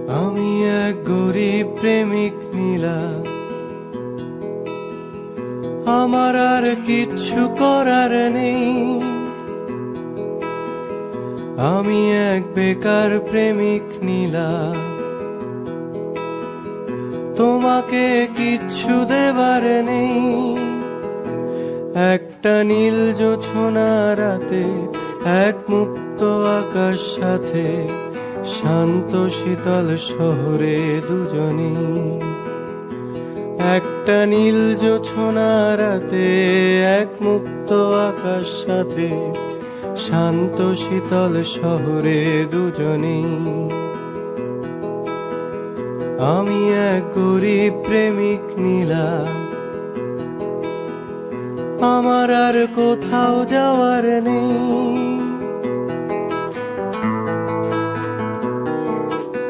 আমি এক গরিব প্রেমিক নীলা, আমার আর কিচ্ছু করার নেই। আমি এক বেকার প্রেমিক নীলা, তোমাকে কিচ্ছু দেবার নেই। একটা নীল জোছনা রাতে, এক মুক্ত আকাশ সাথে, শান্ত শীতল শহরে দুজনে। একটা নীল জোছনা রাতে, এক মুক্ত আকাশ সাথে, শান্ত শীতল শহরে দুজনে। আমি এক গরিব প্রেমিক নীলা, আমার আর কোথাও যাওয়ার নেই।